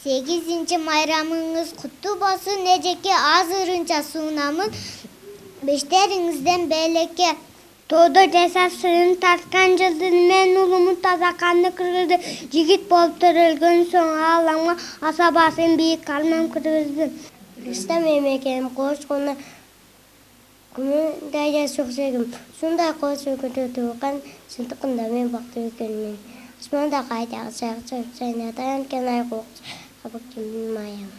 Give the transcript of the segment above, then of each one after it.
8 bayramınız kutlu olsun. Neceki azırınca sunamın. Beşlerinizden beleke. Doğdu cesat suyun tartkan cıldın. Men ulumun taza kanlı kırıldı. Jigit bolup törülgön soň ağlama. Asabasın büyük kalmam kırıldı. İstem emekem koş konu. Күмүн дайда суксегим. Сундай косу көтө туган сынтыкында мен бакты өкөнмөн. Османда кайдагы сагып сайнатан kenay кок. Абы кимин маям.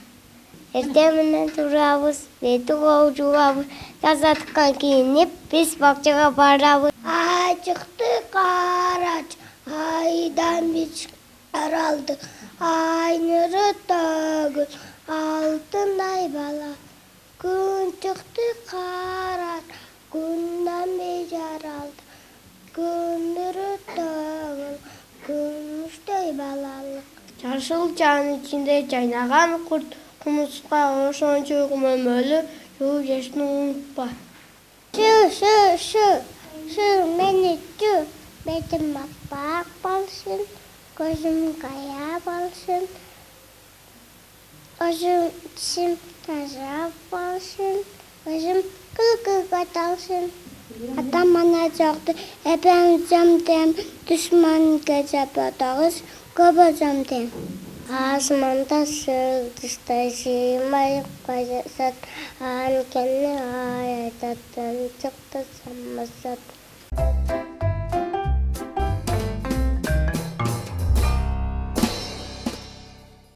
Эртең менен турабыз, бети коочубабыз. Тазаткан кийинип, биз бакчага барабыз. Ай чыкты карач, айдан биз аралды. Айныры төгүл, алтындай бала. Күн çıktı karar, günden becer aldı. Gündürü tağıl, gümüştey balalık. Çarşıl canın içinde caynagan kurt, kumusqa oşonca ömölü, yuv yaşını unutma. Şu meni şu, betim bak balsın, gözüm kaya balsın. Özüm sim таза болсын, өзім күлкіге талсын. Атам мана жоқты, әпәм жамдем, дүшман кезеп отағыз, көп жамдем. Асманда сылдыстай жимай қажасат, анкені ай айтатын шықты самасат.